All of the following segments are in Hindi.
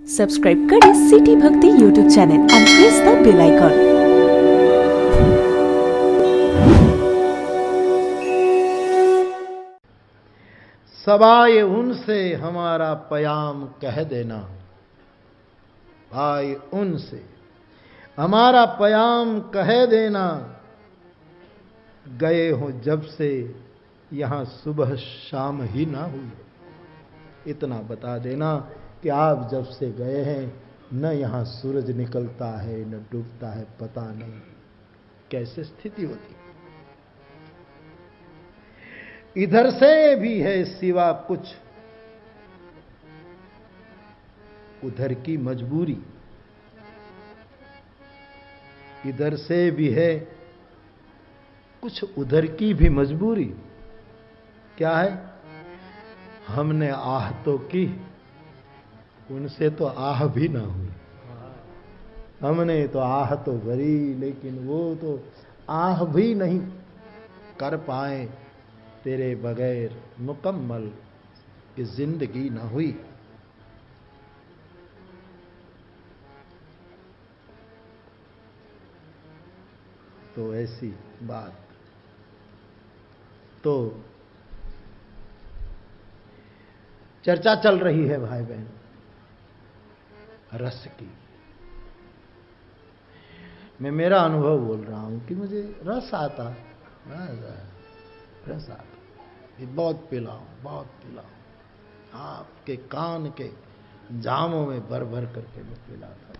सब्सक्राइब करें city Bhakti YouTube channel and press the bell icon. सबाए उनसे हमारा पयाम कह देना, आए उनसे हमारा पयाम कह देना, गए हो जब से यहां सुबह शाम ही ना हुई। इतना बता देना कि आप जब से गए हैं न यहां सूरज निकलता है न डूबता है, पता नहीं कैसे स्थिति होती। इधर से भी है सिवा कुछ उधर की मजबूरी, इधर से भी है कुछ उधर की भी मजबूरी। क्या है? हमने आह तो की, उनसे तो आह भी ना हुई। हमने तो आह तो भरी, लेकिन वो तो आह भी नहीं कर पाए। तेरे बगैर मुकम्मल ये जिंदगी ना हुई। तो ऐसी बात। तो चर्चा चल रही है भाई बहन रस की। मैं मेरा अनुभव बोल रहा हूं कि मुझे रस आता, रस आता। ये बहुत पिलाऊं, आपके कान के जामों में भर भर करके मैं पिलाता था।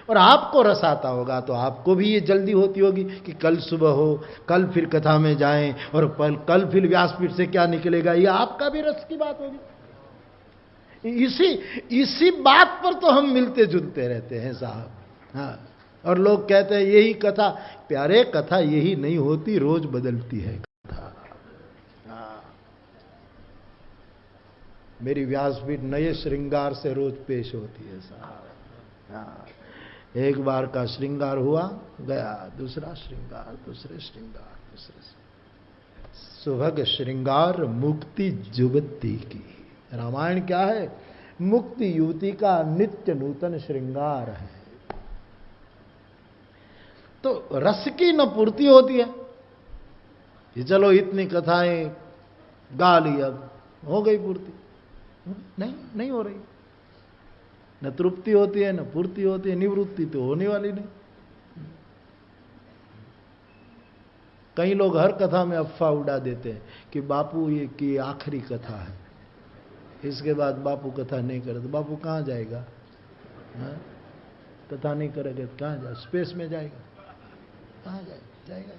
और आपको रस आता होगा तो आपको भी ये जल्दी होती होगी कि कल सुबह हो, कल फिर कथा में जाएं, और कल फिर व्यासपीठ से क्या निकलेगा। ये आपका भी रस की बात होगी। इसी बात पर तो हम मिलते जुलते रहते हैं साहब। हाँ, और लोग कहते हैं यही कथा। प्यारे, कथा यही नहीं होती, रोज बदलती है कथा। हाँ, मेरी व्यासपीठ नए श्रृंगार से रोज पेश होती है साहब। हाँ, एक बार का श्रृंगार हुआ, गया दूसरा श्रृंगार, दूसरे श्रृंगार, दूसरे सुभग श्रृंगार मुक्ति जुगती की। रामायण क्या है? मुक्ति युवती का नित्य नूतन श्रृंगार है। तो रस की न पूर्ति होती है कि चलो इतनी कथाएं गा ली, अब हो गई पूर्ति। नहीं हो रही। न तृप्ति होती है, न पूर्ति होती है, निवृत्ति तो होने वाली नहीं। कई लोग हर कथा में अफवाह उड़ा देते हैं कि बापू ये की आखिरी कथा है, इसके बाद बापू कथा नहीं करे तो बापू कहां जाएगा? हाँ? कथा नहीं करेगा तो कहां जाए? स्पेस में जाएगा? कहां जाएगा?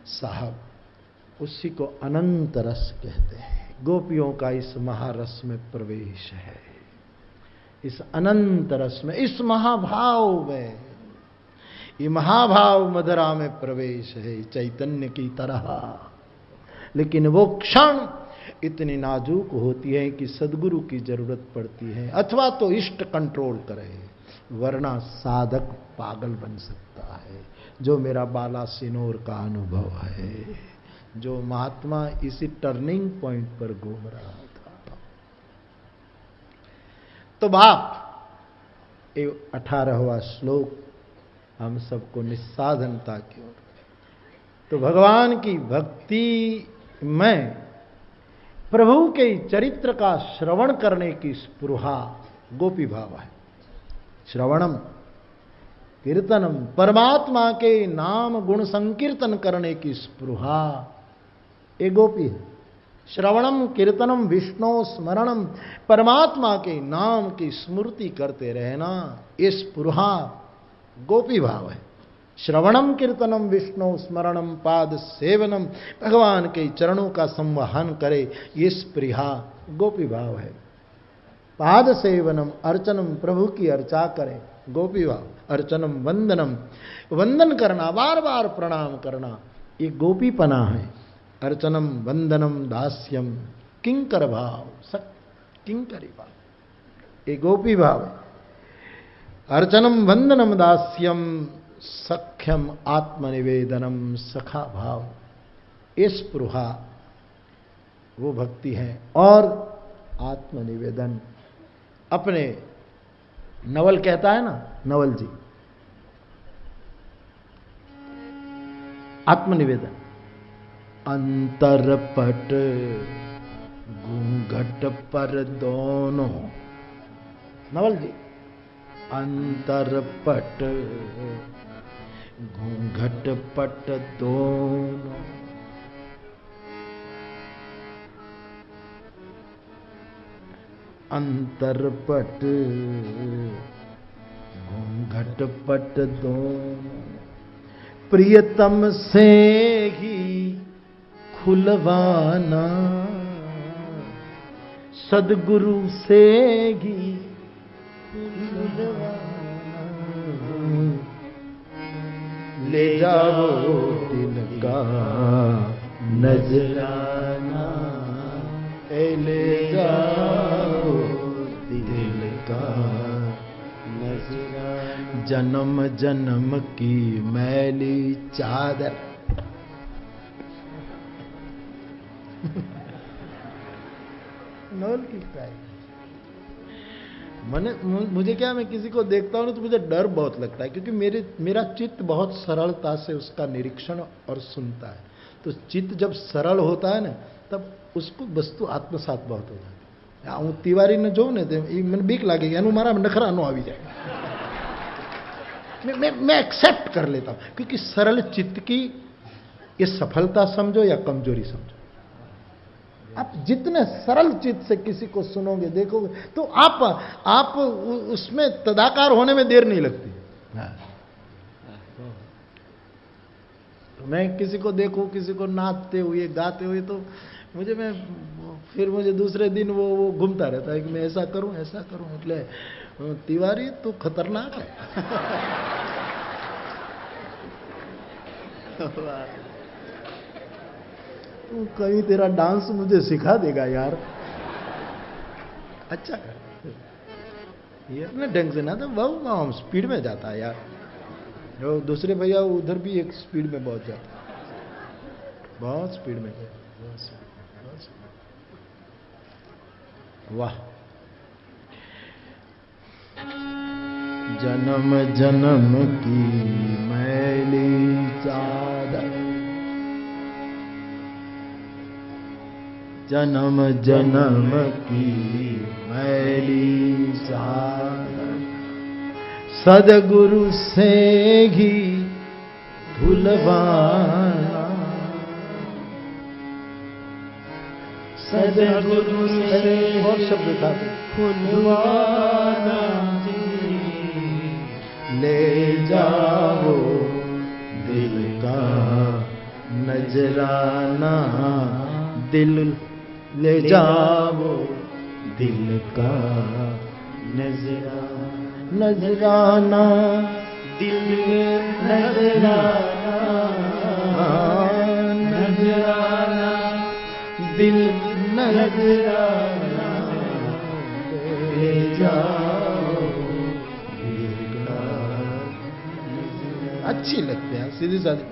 साहब, उसी को अनंत रस कहते हैं। गोपियों का इस महारस में प्रवेश है, इस अनंत रस में, इस महाभाव में। ये महाभाव मदरा में प्रवेश है चैतन्य की तरह। लेकिन वो क्षण इतनी नाजुक होती है कि सदगुरु की जरूरत पड़ती है, अथवा तो इष्ट कंट्रोल करे, वरना साधक पागल बन सकता है। जो मेरा बाला सिनोर का अनुभव है, जो महात्मा इसी टर्निंग पॉइंट पर घूम रहा था। तो बाप, 18वां श्लोक हम सबको निस्साधनता की ओर। तो भगवान की भक्ति में प्रभु के चरित्र का श्रवण करने की स्पृहा गोपी भाव है। श्रवणम कीर्तनम, परमात्मा के नाम गुण संकीर्तन करने की स्पृहा ये गोपी है। श्रवणम कीर्तनम विष्णु स्मरणम, परमात्मा के नाम की स्मृति करते रहना, ये स्पृहा गोपी भाव है। श्रवणम कीर्तनम विष्णु स्मरणम पाद सेवनम, भगवान के चरणों का संवहन करे, ये स्पृहा गोपी भाव है। पाद सेवनम, अर्चनम, प्रभु की अर्चा करे, गोपी भाव। अर्चनम वंदनम, वंदन करना, बार बार प्रणाम करना, ये गोपीपना है। अर्चनम वंदनम दास्यम, किंकर भाव, किंकरी भाव, ये गोपी भाव है। अर्चनम वंदनम दास्यम सख्यम आत्मनिवेदनम, सखा भाव, ये स्पृहा वो भक्ति है। और आत्मनिवेदन, अपने नवल कहता है ना, नवल जी, आत्मनिवेदन, अंतरपट घूंघट पर दोनों, नवल जी, अंतरपट घूंघट पट दोनों, अंतरपट घूंघट पट दोनों, प्रियतम से ही खुलवाना, सदगुरु से ही खुलवाना, ले जाओ दिल का नजराना, ले जाओ दिल का नजराना, जन्म जन्म की मैली चादर। नॉल की प्राइस। मुझे क्या, मैं किसी को देखता हूं तो मुझे डर बहुत लगता है, क्योंकि मेरा चित्त बहुत सरलता से उसका निरीक्षण और सुनता है। तो चित्त जब सरल होता है ना, तब उसको वस्तु आत्मसात बहुत हो जाती है। हूँ तिवारी ने जो ने मैंने बीक लागेगी, एनु मारा नखरा नो आ जाए, मैं एक्सेप्ट कर लेता हूं, क्योंकि सरल चित्त की ये सफलता समझो या कमजोरी समझो। आप जितने सरल चित्त से किसी को सुनोगे, देखोगे, तो आप उसमें तदाकार होने में देर नहीं लगती। तो मैं किसी को देखूं, किसी को नाचते हुए गाते हुए, तो मुझे दूसरे दिन वो घूमता रहता है कि मैं ऐसा करूं એટલે तिवारी तो खतरनाक है। तू कहीं तेरा डांस मुझे सिखा देगा यार, अच्छा कर ये अपने ढंग से ना, तो बहुत स्पीड में जाता है यार। जो दूसरे भैया उधर भी एक स्पीड में बहुत जाता है, बहुत स्पीड में जाता है। वाह, जन्म जन्म की मैली चादर, जन्म जन्म की मैली चादर, सदगुरु से ही धुलवाना, सदगुरु से और शब्द था खुलवाना, ले जाओ दिल का नजराना, दिल ले जाओ दिल का नजराना, नजराना दिल नजराना, नजराना दिल नजराना, ले जाओ दिल का नजराना। अच्छी लगते हैं सीधी साधी।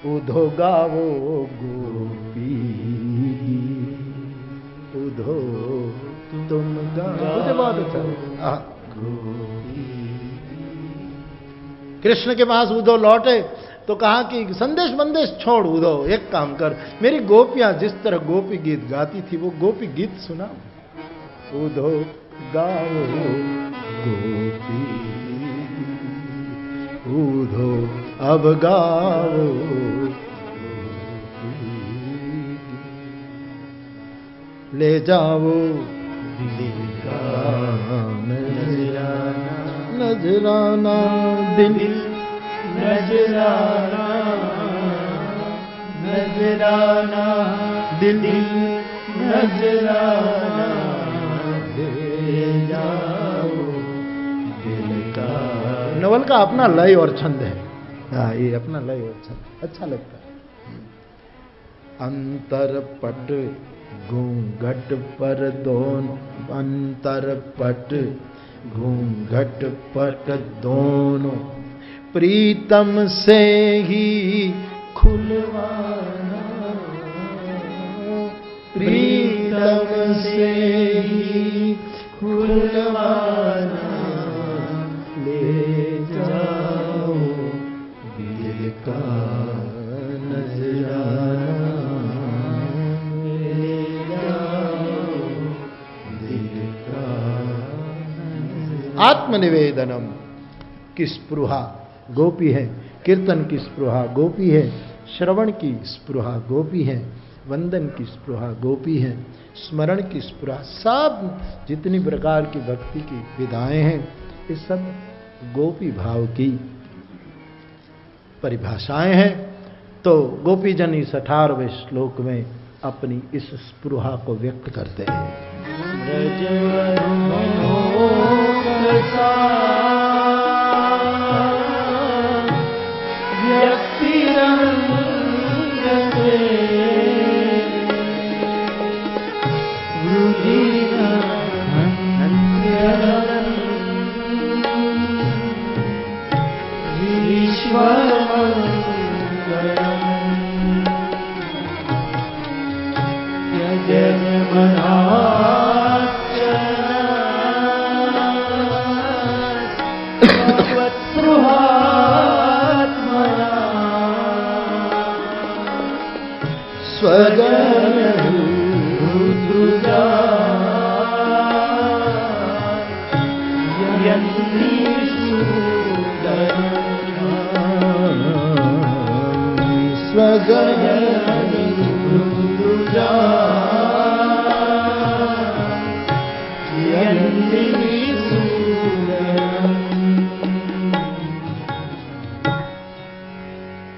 उधो गावो गोपी, उधो तुम गाओ, मुझे बहुत अच्छा। कृष्ण के पास उधो लौटे तो कहा कि संदेश बंदेश छोड़ उधो, एक काम कर, मेरी गोपियां जिस तरह गोपी गीत गाती थी वो गोपी गीत सुना। उधो गाओ गोपी, उधो अब गाओ, ले जाओ दिल का नजराना, नजराना दिल नजराना, नजराना दिल नजराना, ले जाओ दिल का। नवल का अपना लय और छंद है। हाँ, ये अपना लय और छंद अच्छा लगता है। अंतरपट घूंघट पर दोनों, अंतरपट घूंघट पट दोनों, प्रीतम से ही खुलवाना, प्रीतम से ही खुलवाना, ले जाओ दिल का नजराना, ले जाओ दिल का नजराना। आत्मनिवेदनम की स्पृहा गोपी है, कीर्तन की स्पृहा गोपी है, श्रवण की स्पृहा गोपी है, वंदन की स्पृहा गोपी है, स्मरण की स्पृहा, सब जितनी प्रकार की भक्ति की विधाएं हैं ये सब गोपी भाव की परिभाषाएं हैं। तो गोपी जन इस 18वें श्लोक में अपनी इस स्पृहा को व्यक्त करते हैं।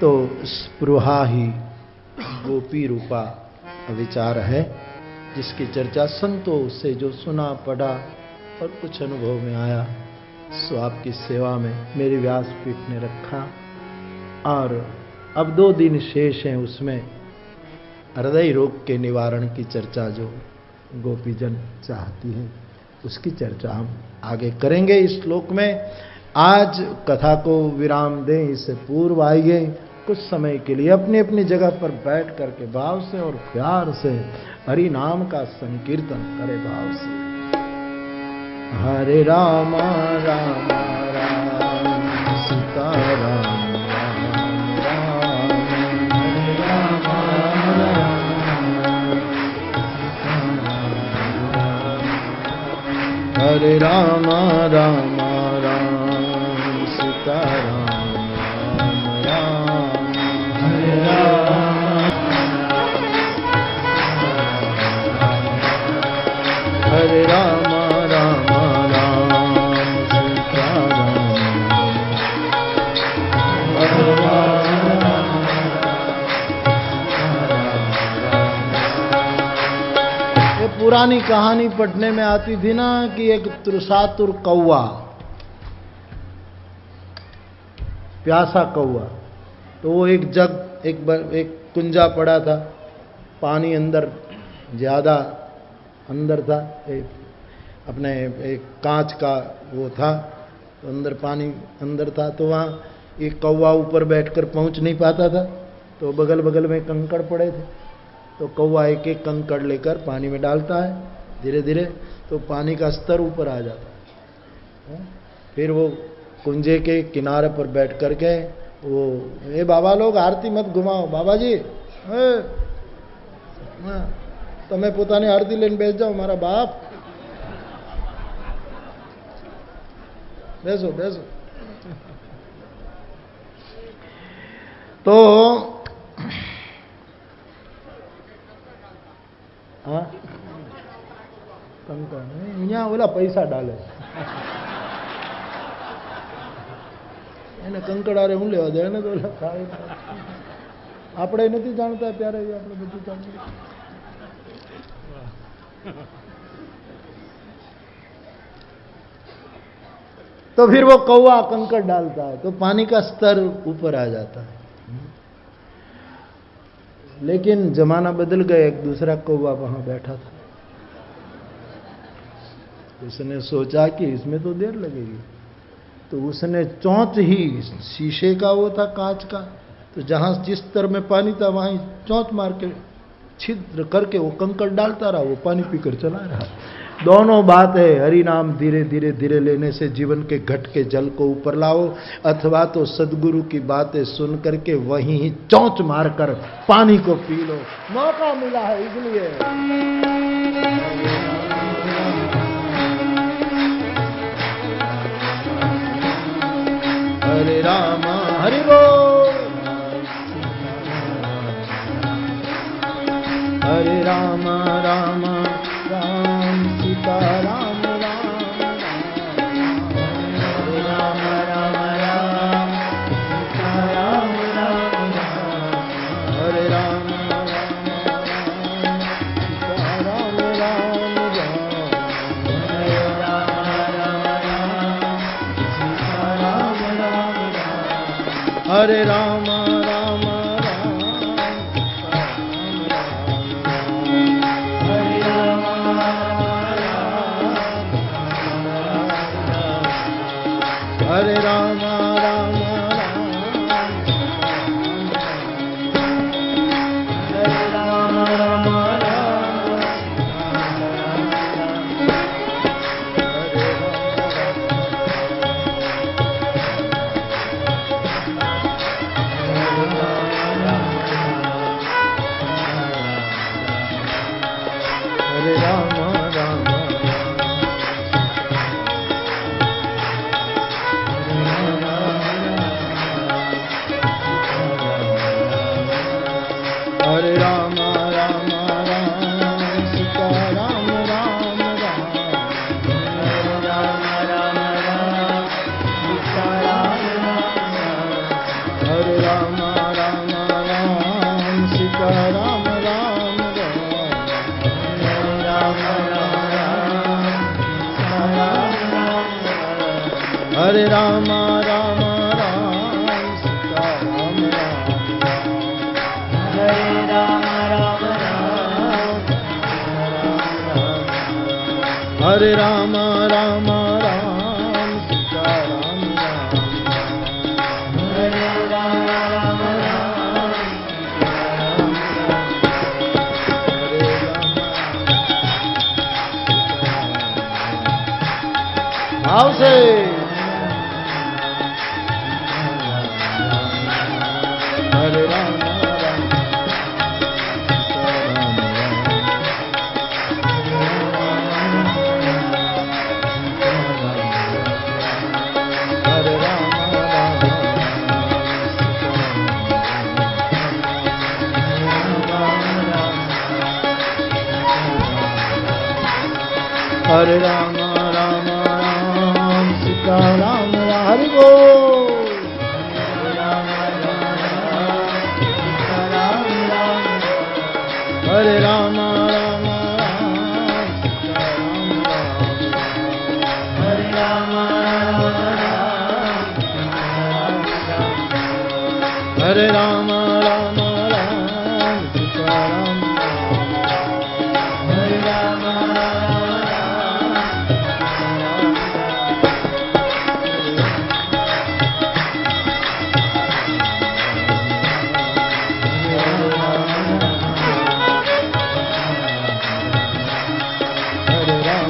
तो स्पृहा ही गोपी रूपा विचार है, जिसकी चर्चा संतों से जो सुना पढ़ा और कुछ अनुभव में आया सो आपकी सेवा में मेरी व्यासपीठ ने रखा। और अब 2 दिन शेष हैं, उसमें हृदय रोग के निवारण की चर्चा जो गोपीजन चाहती हैं उसकी चर्चा हम आगे करेंगे इस श्लोक में। आज कथा को विराम दें, इससे पूर्व आइए कुछ समय के लिए अपनी अपनी जगह पर बैठ करके भाव से और प्यार से हरि नाम का संकीर्तन करे भाव से। हरे राम राम राम सीता राम राम राम, हरे राम राम राम सीता राम राम, हरे राम हरे राम राम राम सीता राम, हरे राम। ये पुरानी कहानी पढ़ने में आती थी ना कि एक त्रिशातुर कौवा, प्यासा कौवा, तो वो एक जग एक कुंजा पड़ा था, पानी अंदर ज्यादा अंदर था, अपने एक कांच का वो था, तो अंदर पानी अंदर था, तो वहाँ एक कौवा ऊपर बैठकर पहुंच नहीं पाता था, तो बगल बगल में कंकड़ पड़े थे, तो कौवा एक एक कंकड़ लेकर पानी में डालता है धीरे धीरे, तो पानी का स्तर ऊपर आ जाता है। फिर वो कुंजे के किनारे पर बैठ करके वो, ए बाबा लोग आरती मत घुमाओ, बाबा जी તમે પોતાની આરતી લઈને બેસ જાઓ, મારા બાપ બેસો બેસો। तो हाँ कंकड़ અહીંયા ઓલા પૈસા ડાલે એને કંકડારે હું લેવા દે, એને તો આપણે નથી જાણતા ત્યારે આપણે બધું જાણીએ। तो फिर वो कौवा कंकड़ डालता है तो पानी का स्तर ऊपर आ जाता है। लेकिन जमाना बदल गया, एक दूसरा कौवा वहां बैठा था, उसने सोचा कि इसमें तो देर लगेगी, तो उसने चोंच ही, शीशे का वो था कांच का, तो जहां जिस स्तर में पानी था वहां चोंच मार के छिद्र करके वो कंकड़ डालता रहा, वो पानी पीकर चला रहा। दोनों बात है, हरि नाम धीरे धीरे धीरे लेने से जीवन के घट के जल को ऊपर लाओ, अथवा तो सदगुरु की बातें सुन करके वहीं ही चौंच मारकर पानी को पी लो। मौका मिला है इसलिए। हरे राम हरि बोल, हरे राम राम राम सीता राम राम, हरे राम राम राम सीता राम राम, हरे राम राम राम सीता राम राम, हरे राम राम राम सीता राम राम, हरे राम राम हरे राम राम हरे राम राम राम सीता राम राम राम, हरे राम राम राम सीता राम राम, हरे राम राम राम सीता राम राम राम, हरे राम राम सीता राम राम, हरे राम राम राम सीता राम राम, हरे राम राम राम सीता राम राम, हरे राम राम राम भाव से हरे राम हरे राम राम राम सीता राम राम, हरि बोल, हरे राम राम सीता राम राम, हरे राम राम राम सीता राम राम, हरे राम राम राम हरे राम राम राम सीता राम राम, हरे राम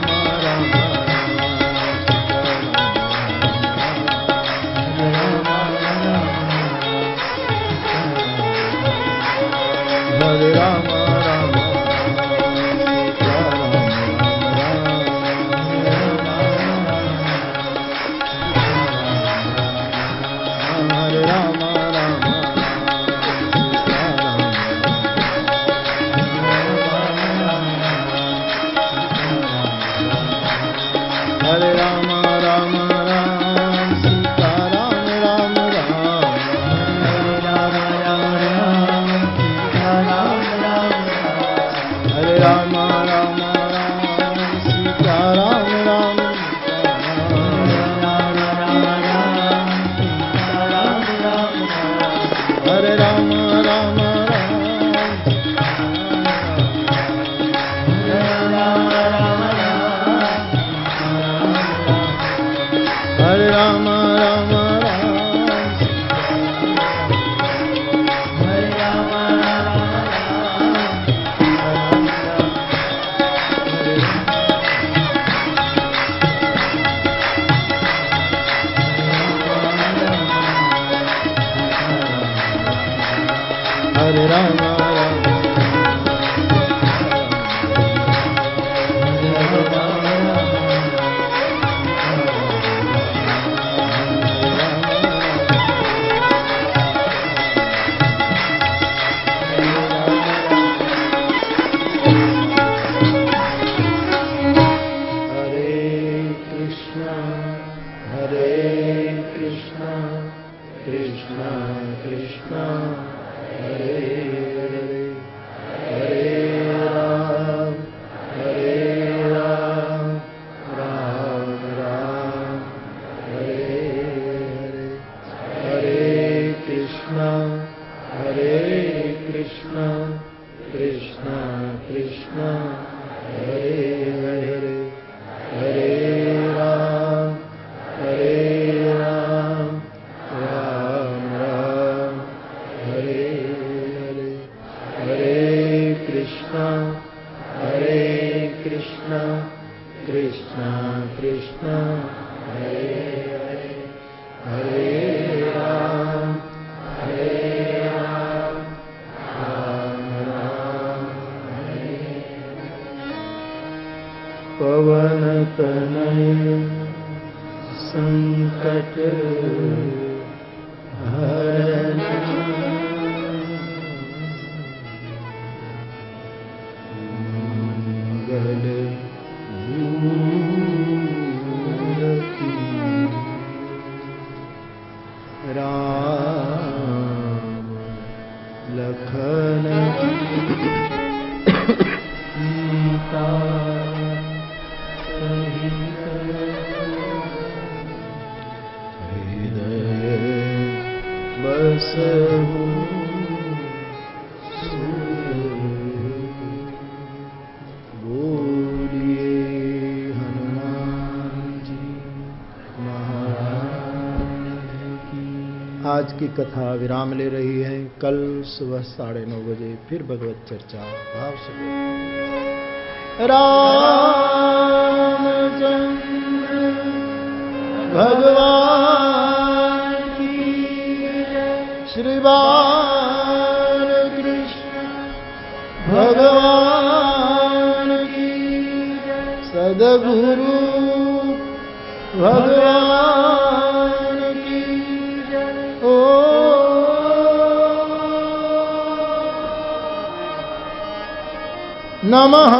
कृष्ण हरे हरे हरे राम राम राम हरे हरे हरे कृष्ण कृष्ण कृष्ण हरे हरे हरे राम राम राम हरे पवन तनय संकट हरण मंगल मूर्ति राम लखन सीता सहित हृदय बसहु बोलिए हनुमान जी महाराज की। आज की कथा विराम ले रही है। कल सुबह 9:30 बजे फिर भगवत चर्चा भाव से रामचंद्र भगवान की श्री बालकृष्ण भगवान की सद्गुरु भगवान की ओ नमः।